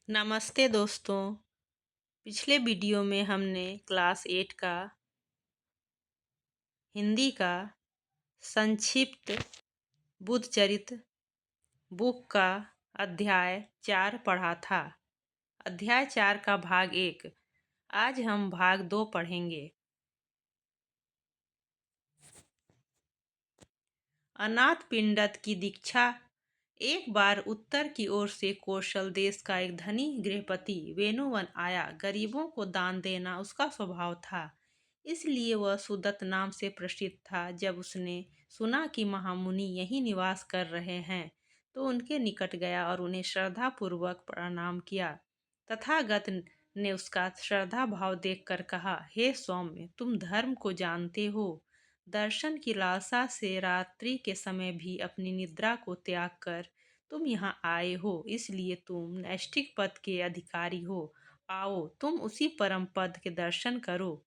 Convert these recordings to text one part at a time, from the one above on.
नमस्ते दोस्तों। पिछले वीडियो में हमने क्लास 8 का हिंदी का संक्षिप्त बुद्धचरित बुक का अध्याय 4 पढ़ा था। अध्याय 4 का भाग 1। आज हम भाग 2 पढ़ेंगे। अनाथ पिंडत की दीक्षा। एक बार उत्तर की ओर से कौशल देश का एक धनी गृहपति वेणुवन आया। गरीबों को दान देना उसका स्वभाव था, इसलिए वह सुदत्त नाम से प्रसिद्ध था। जब उसने सुना कि महामुनि यहीं निवास कर रहे हैं, तो उनके निकट गया और उन्हें श्रद्धापूर्वक प्रणाम किया। तथागत ने उसका श्रद्धा भाव देखकर कहा, हे सौम्य, तुम धर्म को जानते हो। दर्शन की लालसा से रात्रि के समय भी अपनी निद्रा को त्याग कर तुम यहाँ आए हो, इसलिए तुम नैष्ठिक पद के अधिकारी हो। आओ, तुम उसी परम पद के दर्शन करो।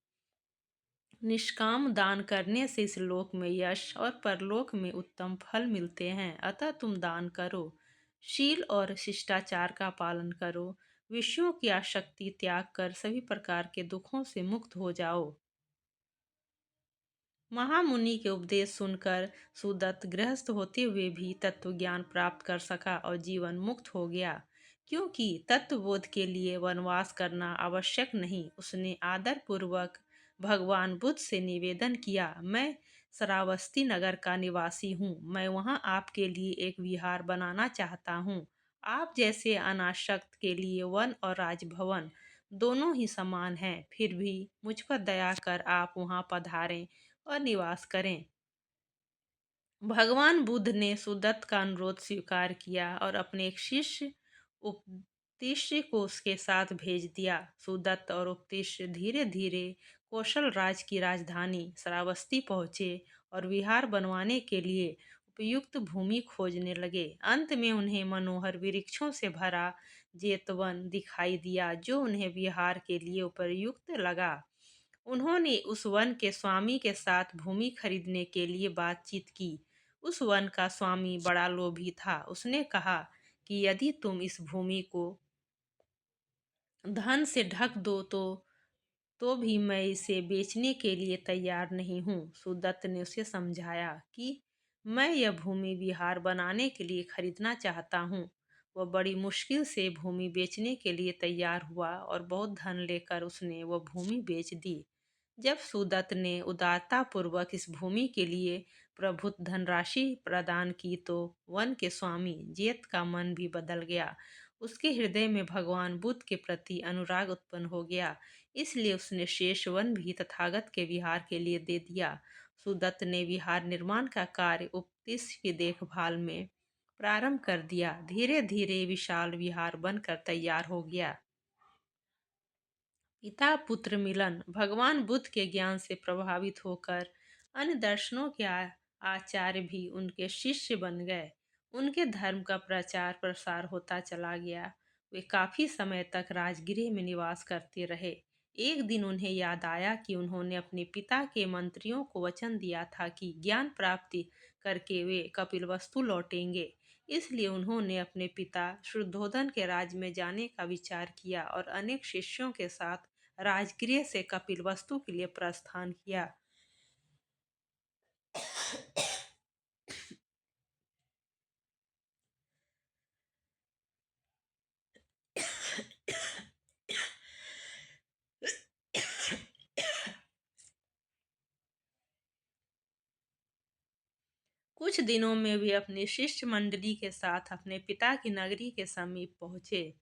निष्काम दान करने से इस लोक में यश और परलोक में उत्तम फल मिलते हैं, अतः तुम दान करो। शील और शिष्टाचार का पालन करो। विषयों की आसक्ति त्याग कर सभी प्रकार के दुखों से मुक्त हो जाओ। महामुनि के उपदेश सुनकर सुदत्त गृहस्थ होते हुए भी तत्व ज्ञान प्राप्त कर सका और जीवन मुक्त हो गया, क्योंकि तत्वबोध के लिए वनवास करना आवश्यक नहीं। उसने आदर पूर्वक भगवान बुद्ध से निवेदन किया, मैं श्रावस्ती नगर का निवासी हूँ। मैं वहाँ आपके लिए एक विहार बनाना चाहता हूँ। आप जैसे अनासक्त के लिए वन और राजभवन दोनों ही समान हैं। फिर भी मुझ पर दया कर आप वहाँ पधारें और निवास करें। भगवान बुद्ध ने सुदत्त का अनुरोध स्वीकार किया और अपने एक शिष्य उपतिष्य को उसके साथ भेज दिया। सुदत्त और उपतिष्य धीरे धीरे कौशल राज की राजधानी श्रावस्ती पहुंचे और विहार बनवाने के लिए उपयुक्त भूमि खोजने लगे। अंत में उन्हें मनोहर वृक्षों से भरा जेतवन दिखाई दिया, जो उन्हें विहार के लिए उपयुक्त लगा। उन्होंने उस वन के स्वामी के साथ भूमि खरीदने के लिए बातचीत की। उस वन का स्वामी बड़ा लोभी था। उसने कहा कि यदि तुम इस भूमि को धन से ढक दो तो भी मैं इसे बेचने के लिए तैयार नहीं हूँ। सुदत्त ने उसे समझाया कि मैं यह भूमि विहार बनाने के लिए खरीदना चाहता हूँ। वह बड़ी मुश्किल से भूमि बेचने के लिए तैयार हुआ और बहुत धन लेकर उसने वह भूमि बेच दी। जब सुदत्त ने उदारतापूर्वक इस भूमि के लिए प्रभुत धनराशि प्रदान की, तो वन के स्वामी जेत का मन भी बदल गया। उसके हृदय में भगवान बुद्ध के प्रति अनुराग उत्पन्न हो गया, इसलिए उसने शेष वन भी तथागत के विहार के लिए दे दिया। सुदत्त ने विहार निर्माण का कार्य उपतिष्य की देखभाल में प्रारंभ कर दिया। धीरे धीरे विशाल विहार बनकर तैयार हो गया। पिता पुत्र मिलन। भगवान बुद्ध के ज्ञान से प्रभावित होकर अन्य दर्शनों के आचार्य भी उनके शिष्य बन गए। उनके धर्म का प्रचार प्रसार होता चला गया। वे काफी समय तक राजगृह में निवास करते रहे। एक दिन उन्हें याद आया कि उन्होंने अपने पिता के मंत्रियों को वचन दिया था कि ज्ञान प्राप्ति करके वे कपिलवस्तु लौटेंगे। इसलिए उन्होंने अपने पिता शुद्धोधन के राज्य में जाने का विचार किया और अनेक शिष्यों के साथ राजगृह से कपिलवस्तु के लिए प्रस्थान किया। कुछ दिनों में वे अपनी शिष्य मंडली के साथ अपने पिता की नगरी के समीप पहुंचे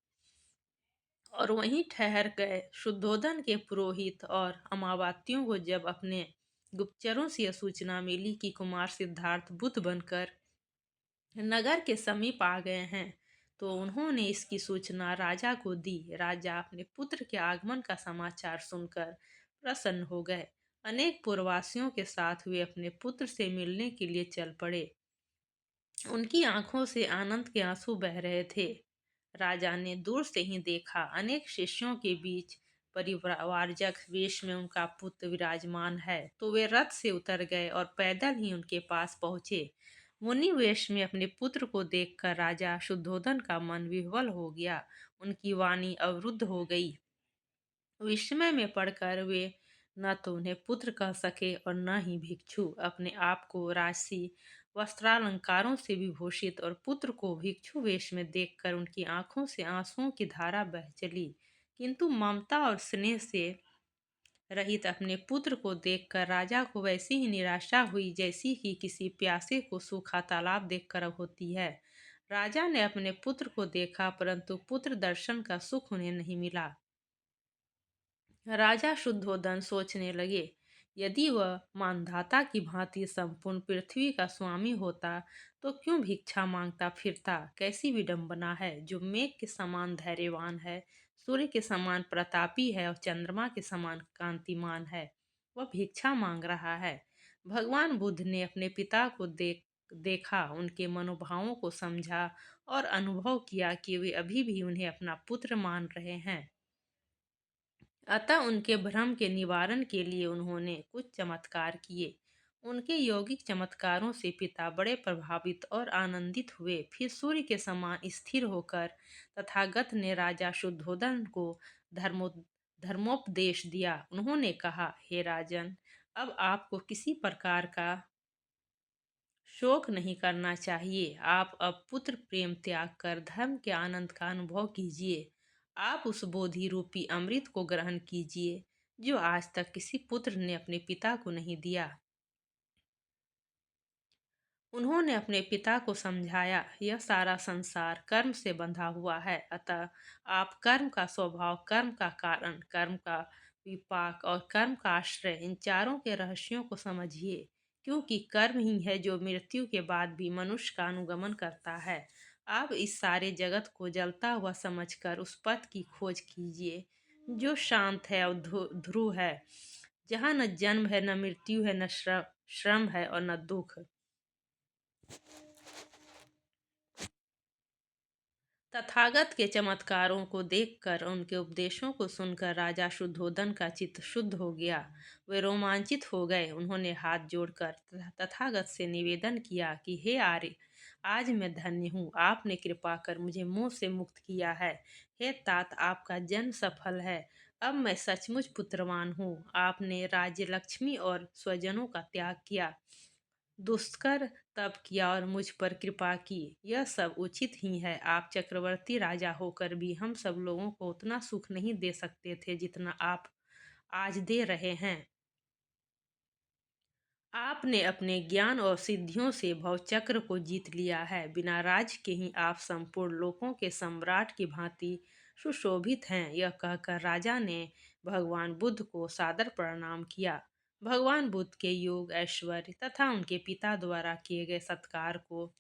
और वहीं ठहर गए। शुद्धोधन के पुरोहित और अमावात्यों को जब अपने गुप्तचरों से यह सूचना मिली कि कुमार सिद्धार्थ बुद्ध बनकर नगर के समीप आ गए हैं, तो उन्होंने इसकी सूचना राजा को दी। राजा अपने पुत्र के आगमन का समाचार सुनकर प्रसन्न हो गए। अनेक पुरवासियों के साथ वे अपने पुत्र से मिलने के लिए चल पड़े। उनकी आंखों से आनंद के आंसू बह रहे थे। राजा ने दूर से ही देखा, अनेक शिष्यों के बीच परिवारजक वेश में उनका पुत्र विराजमान है, तो वे रथ से उतर गए और पैदल ही उनके पास पहुंचे। मुनि वेश में अपने पुत्र को देखकर राजा शुद्धोधन का मन विह्वल हो गया। उनकी वाणी अवरुद्ध हो गई। विस्मय में पड़कर वे न तो उन्हें पुत्र कह सके और न ही भिक्षु। अपने आप को राजसी वस्त्रालंकारों से विभूषित और पुत्र को भिक्षु वेश में देखकर उनकी आंखों से आंसुओं की धारा बह चली। किंतु ममता और स्नेह से रहित अपने पुत्र को देखकर राजा को वैसी ही निराशा हुई जैसी कि किसी प्यासे को सूखा तालाब देखकर अब होती है। राजा ने अपने पुत्र को देखा, परंतु पुत्र दर्शन का सुख उन्हें नहीं मिला। राजा शुद्धोधन सोचने लगे, यदि वह मानधाता की भांति संपूर्ण पृथ्वी का स्वामी होता तो क्यों भिक्षा मांगता फिरता। कैसी विडंबना है। जो मेघ के समान धैर्यवान है, सूर्य के समान प्रतापी है और चंद्रमा के समान कांतिमान है, वह भिक्षा मांग रहा है। भगवान बुद्ध ने अपने पिता को देखा, उनके मनोभावों को समझा और अनुभव किया कि वे अभी भी उन्हें अपना पुत्र मान रहे हैं। अतः उनके भ्रम के निवारण के लिए उन्होंने कुछ चमत्कार किए। उनके यौगिक चमत्कारों से पिता बड़े प्रभावित और आनंदित हुए। फिर सूर्य के समान स्थिर होकर तथागत ने राजा शुद्धोधन को धर्मो धर्मोपदेश दिया। उन्होंने कहा, हे राजन, अब आपको किसी प्रकार का शोक नहीं करना चाहिए। आप अब पुत्र प्रेम त्याग कर धर्म के आनंद का अनुभव कीजिए। आप उस बोधि रूपी अमृत को ग्रहण कीजिए जो आज तक किसी पुत्र ने अपने पिता को नहीं दिया। उन्होंने अपने पिता को समझाया, यह सारा संसार कर्म से बंधा हुआ है। अतः आप कर्म का स्वभाव, कर्म का कारण, कर्म का विपाक और कर्म का आश्रय, इन चारों के रहस्यों को समझिए। क्योंकि कर्म ही है जो मृत्यु के बाद भी मनुष्य का अनुगमन करता है। आप इस सारे जगत को जलता हुआ समझकर उस पथ की खोज कीजिए जो शांत है और ध्रुव है, जहाँ न जन्म है, न मृत्यु है, न श्रम है और न दुख। तथागत के चमत्कारों को देखकर, उनके उपदेशों को सुनकर राजा शुद्धोधन का चित्त शुद्ध हो गया। वे रोमांचित हो गए। उन्होंने हाथ जोड़कर तथागत से निवेदन किया कि हे आर्य, आज मैं धन्य हूँ। आपने कृपा कर मुझे मोह से मुक्त किया है। हे तात, आपका जन्म सफल है। अब मैं सचमुच पुत्रवान हूँ। आपने राज्य, लक्ष्मी और स्वजनों का त्याग किया, दुष्कर तप किया और मुझ पर कृपा की। यह सब उचित ही है। आप चक्रवर्ती राजा होकर भी हम सब लोगों को उतना सुख नहीं दे सकते थे जितना आप आज दे रहे हैं। आपने अपने ज्ञान और सिद्धियों से भवचक्र को जीत लिया है। बिना राज के ही आप संपूर्ण लोकों के सम्राट की भांति सुशोभित हैं। यह कहकर राजा ने भगवान बुद्ध को सादर प्रणाम किया। भगवान बुद्ध के योग, ऐश्वर्य तथा उनके पिता द्वारा किए गए सत्कार को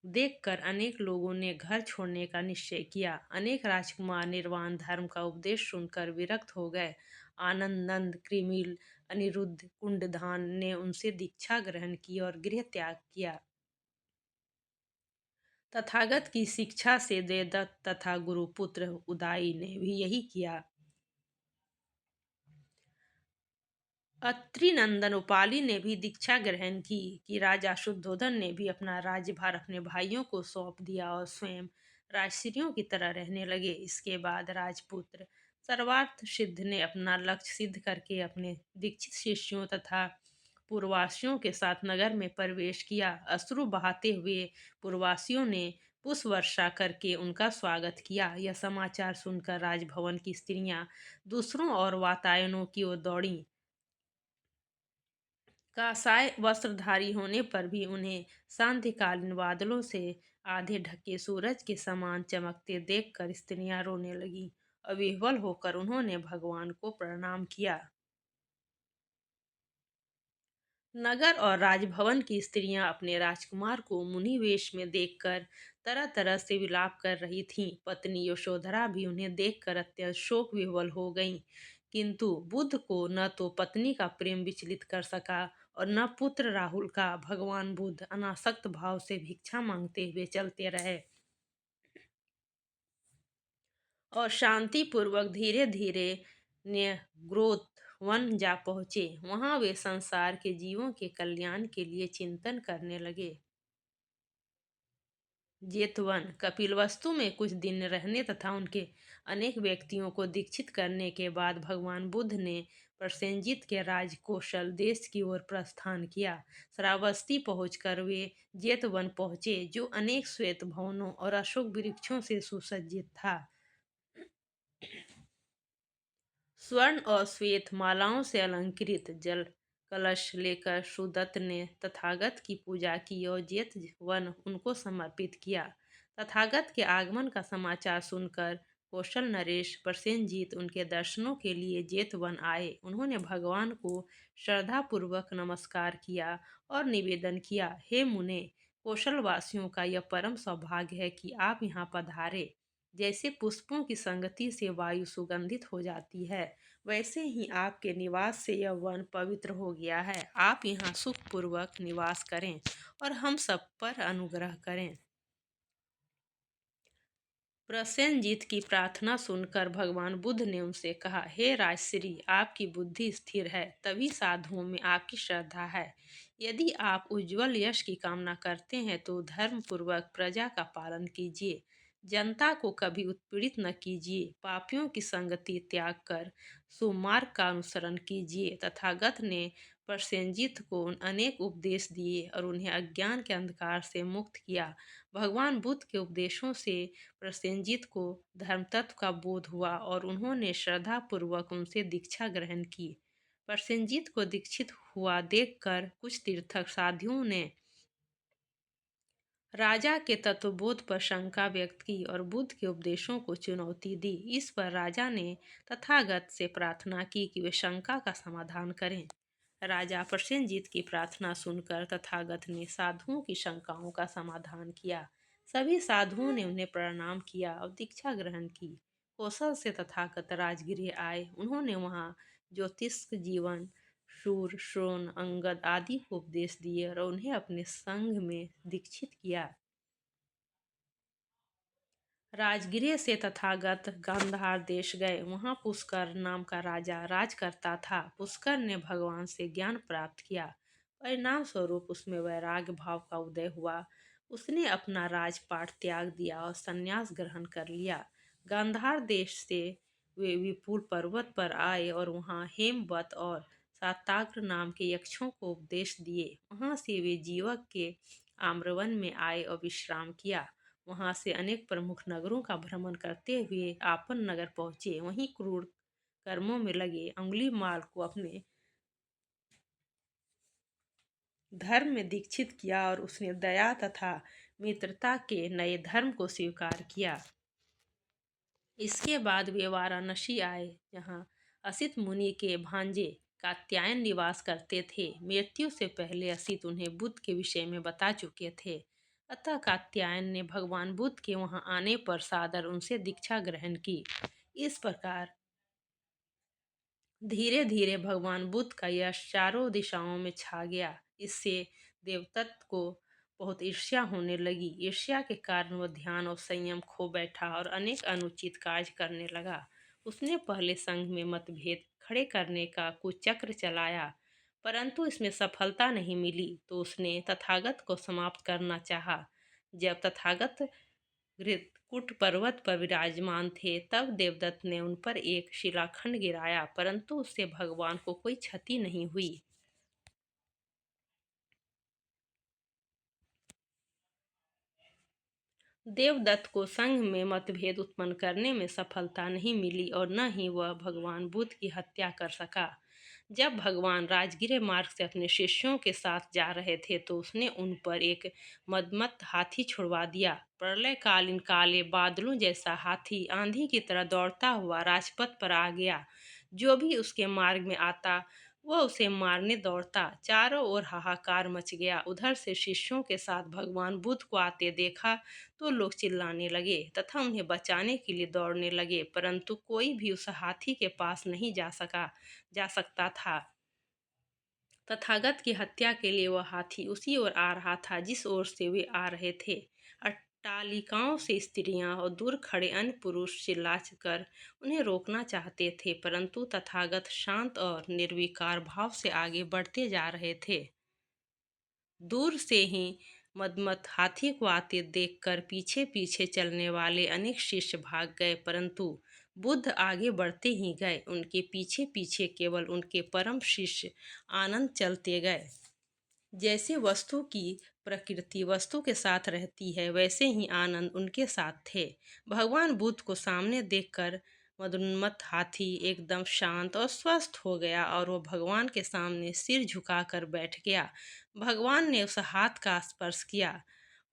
देखकर अनेक लोगों ने घर छोड़ने का निश्चय किया। अनेक राजकुमार निर्वाण धर्म का उपदेश सुनकर विरक्त हो गए। आनंद, नंद, कृमिल, अनिरुद्ध, कुंडधान ने उनसे दीक्षा ग्रहण की और गृह त्याग किया। तथागत की शिक्षा से देवदत्त तथा गुरुपुत्र उदाई ने भी यही किया। अत्रि नंदन उपाली ने भी दीक्षा ग्रहण की कि राजा शुद्धोधन ने भी अपना राज्यभार अपने भाइयों को सौंप दिया और स्वयं राजश्रियों की तरह रहने लगे। इसके बाद राजपुत्र सर्वार्थ सिद्ध ने अपना लक्ष्य सिद्ध करके अपने दीक्षित शिष्यों तथा पूर्ववासियों के साथ नगर में प्रवेश किया। अश्रु बहाते हुए पूर्ववासियों ने पुष्प वर्षा करके उनका स्वागत किया। यह समाचार सुनकर राजभवन की स्त्रियां दूसरों और वातायनों की ओर दौड़ीं। काषाय वस्त्रधारी होने पर भी उन्हें सांध्यकालीन बादलों से आधे ढके सूरज के समान चमकते देखकर स्त्रियां रोने लगीं और विह्वल होकर उन्होंने भगवान को प्रणाम किया। नगर और राजभवन की स्त्रियां अपने राजकुमार को मुनि वेश में देखकर तरह तरह से विलाप कर रही थीं। पत्नी यशोधरा भी उन्हें देखकर अत्यंत शोक विह्वल हो गईं। किंतु बुद्ध को न तो पत्नी का प्रेम विचलित कर सका और न पुत्र राहुल का। भगवान बुद्ध अनासक्त भाव से भिक्षा मांगते हुए चलते रहे और शांति पूर्वक धीरे धीरे न्यग्रोथ वन जा पहुँचे। वहाँ वे संसार के जीवों के कल्याण के लिए चिंतन करने लगे। जेतवन कपिलवस्तु में कुछ दिन रहने तथा उनके अनेक व्यक्तियों को दीक्षित करने के बाद भगवान बुद्ध ने प्रसेनजीत के राजकौशल देश की ओर प्रस्थान किया। श्रावस्ती पहुंचकर वे जेतवन पहुंचे, जो अनेक श्वेत भवनों और अशोक वृक्षों से सुसज्जित था। स्वर्ण और श्वेत मालाओं से अलंकृत जल कलश लेकर सुदत्त ने तथागत की पूजा की और जेतवन उनको समर्पित किया। तथागत के आगमन का समाचार सुनकर कौशल नरेश प्रसेनजीत उनके दर्शनों के लिए जेतवन आए। उन्होंने भगवान को श्रद्धापूर्वक नमस्कार किया और निवेदन किया, हे मुने, कौशलवासियों का यह परम सौभाग्य है कि आप यहाँ पधारे। जैसे पुष्पों की संगति से वायु सुगंधित हो जाती है, वैसे ही आपके निवास से यह वन पवित्र हो गया है। आप यहाँ सुखपूर्वक निवास करें और हम सब पर अनुग्रह करें। प्रसेनजीत की प्रार्थना सुनकर भगवान बुद्ध ने उनसे कहा, हे राजश्री, आपकी बुद्धि स्थिर है, तभी साधुओं में आपकी श्रद्धा है। यदि आप उज्जवल यश की कामना करते हैं तो धर्म पूर्वक प्रजा का पालन कीजिए, जनता को कभी उत्पीड़ित न कीजिए, पापियों की संगति त्याग कर सुमार्ग का अनुसरण कीजिए। तथागत ने प्रसेनजीत को अनेक उपदेश दिए और उन्हें अज्ञान के अंधकार से मुक्त किया। भगवान बुद्ध के उपदेशों से प्रसेनजीत को धर्मतत्व का बोध हुआ और उन्होंने श्रद्धापूर्वक उनसे दीक्षा ग्रहण की। प्रसेनजीत को दीक्षित हुआ देखकर कुछ तीर्थक साधुओं ने राजा के तत्वबोध पर शंका व्यक्त की और बुद्ध के उपदेशों को चुनौती दी। इस पर राजा ने तथागत से प्रार्थना की कि वे शंका का समाधान करें। राजा प्रसेनजीत की प्रार्थना सुनकर तथागत ने साधुओं की शंकाओं का समाधान किया। सभी साधुओं ने उन्हें प्रणाम किया और दीक्षा ग्रहण की। कौशल से तथागत राजगृह आए। उन्होंने वहां ज्योतिष जीवन, शूर, श्रोण, अंगद आदि को उपदेश दिए और उन्हें अपने संघ में दीक्षित किया। राजगृह से तथागत गांधार देश गए। वहां पुष्कर नाम का राजा राज करता था। पुष्कर ने भगवान से ज्ञान प्राप्त किया। परिणाम स्वरूप उसमें वैराग्य भाव का उदय हुआ। उसने अपना राजपाट त्याग दिया और संन्यास ग्रहण कर लिया। गांधार देश से वे विपुल पर्वत पर आए और वहां हेमवत और साताग्र नाम के यक्षों को उपदेश दिए। वहां से वे जीवक के आम्रवन में आए और विश्राम किया। वहां से अनेक प्रमुख नगरों का भ्रमण करते हुए आपन नगर पहुंचे। वहीं क्रूर कर्मों में लगे अंगुलीमाल को अपने धर्म में दीक्षित किया और उसने दया तथा मित्रता के नए धर्म को स्वीकार किया। इसके बाद वे वाराणसी आए, जहाँ असित मुनि के भांजे कात्यायन निवास करते थे। मृत्यु से पहले असित उन्हें बुद्ध के विषय में बता चुके थे। अतः कात्यायन ने भगवान बुद्ध के वहां आने पर सादर उनसे दीक्षा ग्रहण की। इस प्रकार धीरे धीरे भगवान बुद्ध का यश चारों दिशाओं में छा गया। इससे देवदत्त को बहुत ईर्ष्या होने लगी। ईर्ष्या के कारण वह ध्यान और संयम खो बैठा और अनेक अनुचित कार्य करने लगा। उसने पहले संघ में मतभेद खड़े करने का कुचक्र चलाया, परंतु इसमें सफलता नहीं मिली, तो उसने तथागत को समाप्त करना चाहा। जब तथागत घृतकुट पर्वत पर विराजमान थे, तब देवदत्त ने उन पर एक शिलाखंड गिराया, परंतु उससे भगवान को कोई क्षति नहीं हुई। देवदत्त को संघ में मतभेद उत्पन्न करने में सफलता नहीं मिली और न ही वह भगवान बुद्ध की हत्या कर सका। जब भगवान राजगृह मार्ग से अपने शिष्यों के साथ जा रहे थे, तो उसने उन पर एक मदमत्त हाथी छुड़वा दिया। प्रलयकालीन काले बादलों जैसा हाथी आंधी की तरह दौड़ता हुआ राजपथ पर आ गया। जो भी उसके मार्ग में आता, वह उसे मारने दौड़ता। चारों ओर हाहाकार मच गया। उधर से शिष्यों के साथ भगवान बुद्ध को आते देखा तो लोग चिल्लाने लगे तथा उन्हें बचाने के लिए दौड़ने लगे, परंतु कोई भी उस हाथी के पास नहीं जा सकता था। तथागत की हत्या के लिए वह हाथी उसी ओर आ रहा था जिस ओर से वे आ रहे थे। अट्टालिकाओं से स्त्रियां और दूर खड़े अन्य पुरुष चिल्लाकर उन्हें रोकना चाहते थे, परंतु तथागत शांत और निर्विकार भाव से आगे बढ़ते जा रहे थे। दूर से ही मदमत हाथी को आते देखकर पीछे पीछे चलने वाले अनेक शिष्य भाग गए, परंतु बुद्ध आगे बढ़ते ही गए। उनके पीछे पीछे केवल उनके परम शिष्य आनंद चलते गए। जैसे वस्तु की प्रकृति वस्तु के साथ रहती है, वैसे ही आनंद उनके साथ थे। भगवान बुद्ध को सामने देखकर मदोन्मत्त हाथी एकदम शांत और स्वस्थ हो गया और वो भगवान के सामने सिर झुकाकर बैठ गया। भगवान ने उस हाथ का स्पर्श किया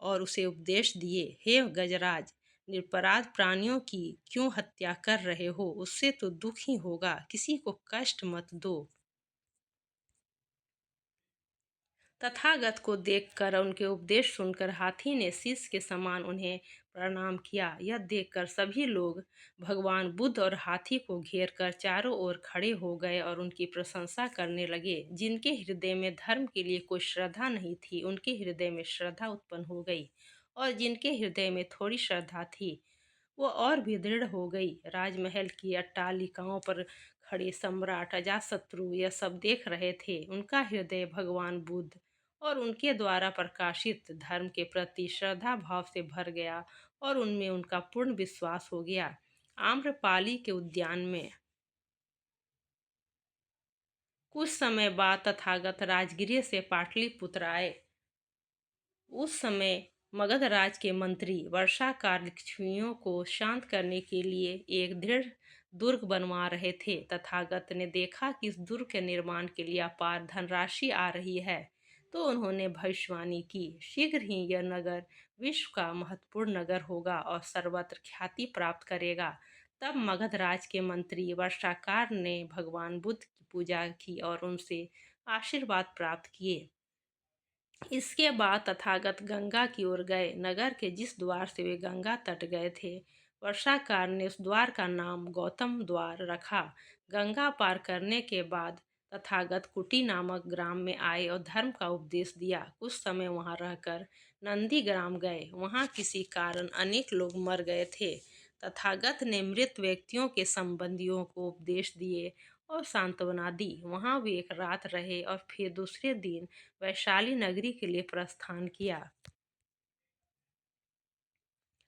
और उसे उपदेश दिए, हे गजराज, निरपराध प्राणियों की क्यों हत्या कर रहे हो? उससे तो दुख ही होगा, किसी को कष्ट मत दो। तथागत को देखकर और उनके उपदेश सुनकर हाथी ने शीश के समान उन्हें प्रणाम किया। यह देखकर सभी लोग भगवान बुद्ध और हाथी को घेर कर चारों ओर खड़े हो गए और उनकी प्रशंसा करने लगे। जिनके हृदय में धर्म के लिए कोई श्रद्धा नहीं थी, उनके हृदय में श्रद्धा उत्पन्न हो गई, और जिनके हृदय में थोड़ी श्रद्धा थी, वो और भी दृढ़ हो गई। राजमहल की अट्टालिकाओं पर खड़े सम्राट अजातशत्रु यह सब देख रहे थे। उनका हृदय भगवान बुद्ध और उनके द्वारा प्रकाशित धर्म के प्रति श्रद्धा भाव से भर गया और उनमें उनका पूर्ण विश्वास हो गया। आम्रपाली के उद्यान में कुछ समय बाद तथागत राजगृह से पाटलिपुत्र आए। उस समय मगध राज के मंत्री वर्षाकालक्षियों को शांत करने के लिए एक दृढ़ दुर्ग बनवा रहे थे। तथागत ने देखा कि इस दुर्ग के निर्माण के लिए अपार धनराशि आ रही है, तो उन्होंने भविष्यवाणी की, शीघ्र ही यह नगर विश्व का महत्वपूर्ण नगर होगा और सर्वत्र ख्याति प्राप्त करेगा। तब मगध राज के मंत्री वर्षाकार ने भगवान बुद्ध की पूजा की और उनसे आशीर्वाद प्राप्त किए। इसके बाद तथागत गंगा की ओर गए। नगर के जिस द्वार से वे गंगा तट गए थे, वर्षाकार ने उस द्वार का नाम गौतम द्वार रखा। गंगा पार करने के बाद तथागत कुटी नामक ग्राम में आए और धर्म का उपदेश दिया। कुछ समय वहां रहकर नंदी ग्राम गए। वहां किसी कारण अनेक लोग मर गए थे। तथागत ने मृत व्यक्तियों के संबंधियों को उपदेश दिए और सांत्वना दी। वहां वे एक रात रहे और फिर दूसरे दिन वैशाली नगरी के लिए प्रस्थान किया।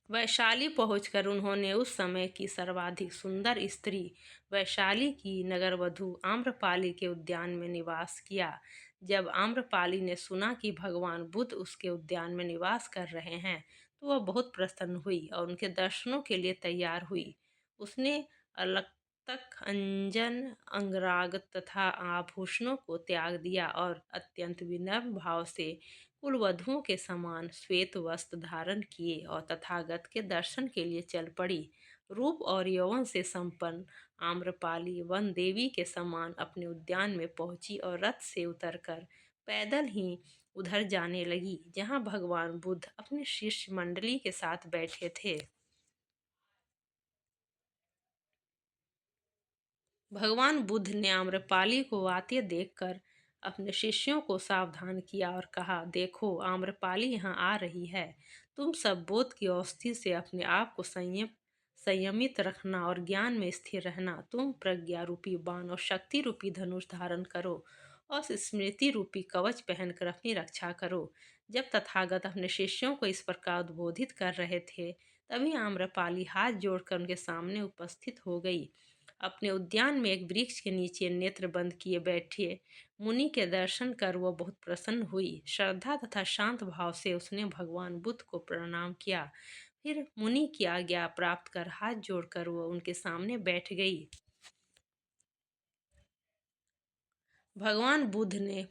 वैशाली पहुंचकर उन्होंने उस समय की सर्वाधिक सुंदर स्त्री वैशाली की नगरवधु आम्रपाली के उद्यान में निवास किया। जब आम्रपाली ने सुना कि भगवान बुद्ध उसके उद्यान में निवास कर रहे हैं, तो वह बहुत प्रसन्न हुई और उनके दर्शनों के लिए तैयार हुई। उसने अलक्तक अंजन अंगराग तथा आभूषणों को त्याग दिया और अत्यंत विनम्र भाव से कुलवधुओं के समान श्वेत वस्त्र धारण किए और तथागत के दर्शन के लिए चल पड़ी। रूप और यौवन से संपन्न आम्रपाली वन देवी के समान अपने उद्यान में पहुंची और रथ से उतरकर पैदल ही उधर जाने लगी जहां भगवान बुद्ध अपने शिष्य मंडली के साथ बैठे थे। भगवान बुद्ध ने आम्रपाली को आते देखकर अपने शिष्यों को सावधान किया और कहा, देखो, आम्रपाली यहाँ आ रही है। तुम सब बोध की अवस्थी से अपने आप को संयमित रखना और ज्ञान में स्थिर रहना। तुम प्रज्ञा रूपी बाण और शक्ति रूपी धनुष धारण करो और स्मृति रूपी कवच पहनकर अपनी रक्षा करो। जब तथागत अपने शिष्यों को इस प्रकार उद्बोधित कर रहे थे, तभी आम्रपाली हाथ जोड़कर उनके सामने उपस्थित हो गई। अपने उद्यान में एक वृक्ष के नीचे नेत्र बंद किए बैठे मुनि के दर्शन कर वह बहुत प्रसन्न हुई। श्रद्धा तथा शांत भाव से उसने भगवान बुद्ध को प्रणाम किया। फिर मुनि की आज्ञा प्राप्त कर हाथ जोड़कर वह उनके सामने बैठ गई। भगवान बुद्ध ने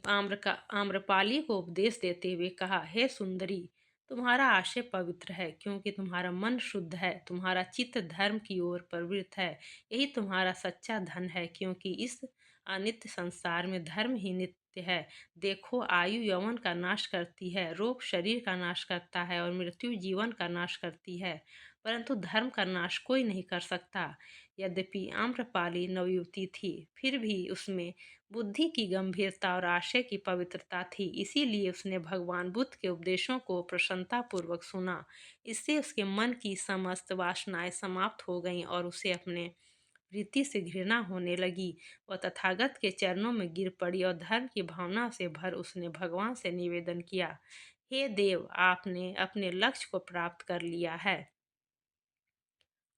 आम्रपाली को उपदेश देते हुए कहा, हे सुंदरी, तुम्हारा आशय पवित्र है क्योंकि तुम्हारा मन शुद्ध है, तुम्हारा चित्त धर्म की ओर प्रवृत्त है। यही तुम्हारा सच्चा धन है क्योंकि इस अनित्य संसार में धर्म ही नित्य है। देखो, आयु यौवन का नाश करती है, रोग शरीर का नाश करता है और मृत्यु जीवन का नाश करती है, परंतु धर्म का नाश कोई नहीं कर सकता। यद्यपि आम्रपाली नवयुवती थी, फिर भी उसमें बुद्धि की गंभीरता और आशय की पवित्रता थी। इसीलिए उसने भगवान बुद्ध के उपदेशों को प्रसन्नतापूर्वक सुना। इससे उसके मन की समस्त वासनाएं समाप्त हो गईं और उसे अपने प्रीति से घृणा होने लगी। वह तथागत के चरणों में गिर पड़ी और धर्म की भावना से भर उसने भगवान से निवेदन किया, हे देव, आपने अपने लक्ष्य को प्राप्त कर लिया है।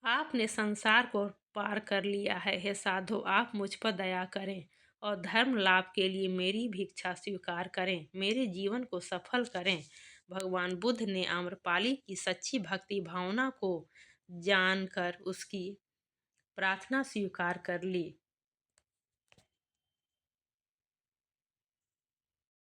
आपने संसार को पार कर लिया है। हे साधु, आप मुझ पर दया करें और धर्म लाभ के लिए मेरी भिक्षा स्वीकार करें, मेरे जीवन को सफल करें। भगवान बुद्ध ने आम्रपाली की सच्ची भक्ति भावना को जानकर उसकी प्रार्थना स्वीकार कर ली।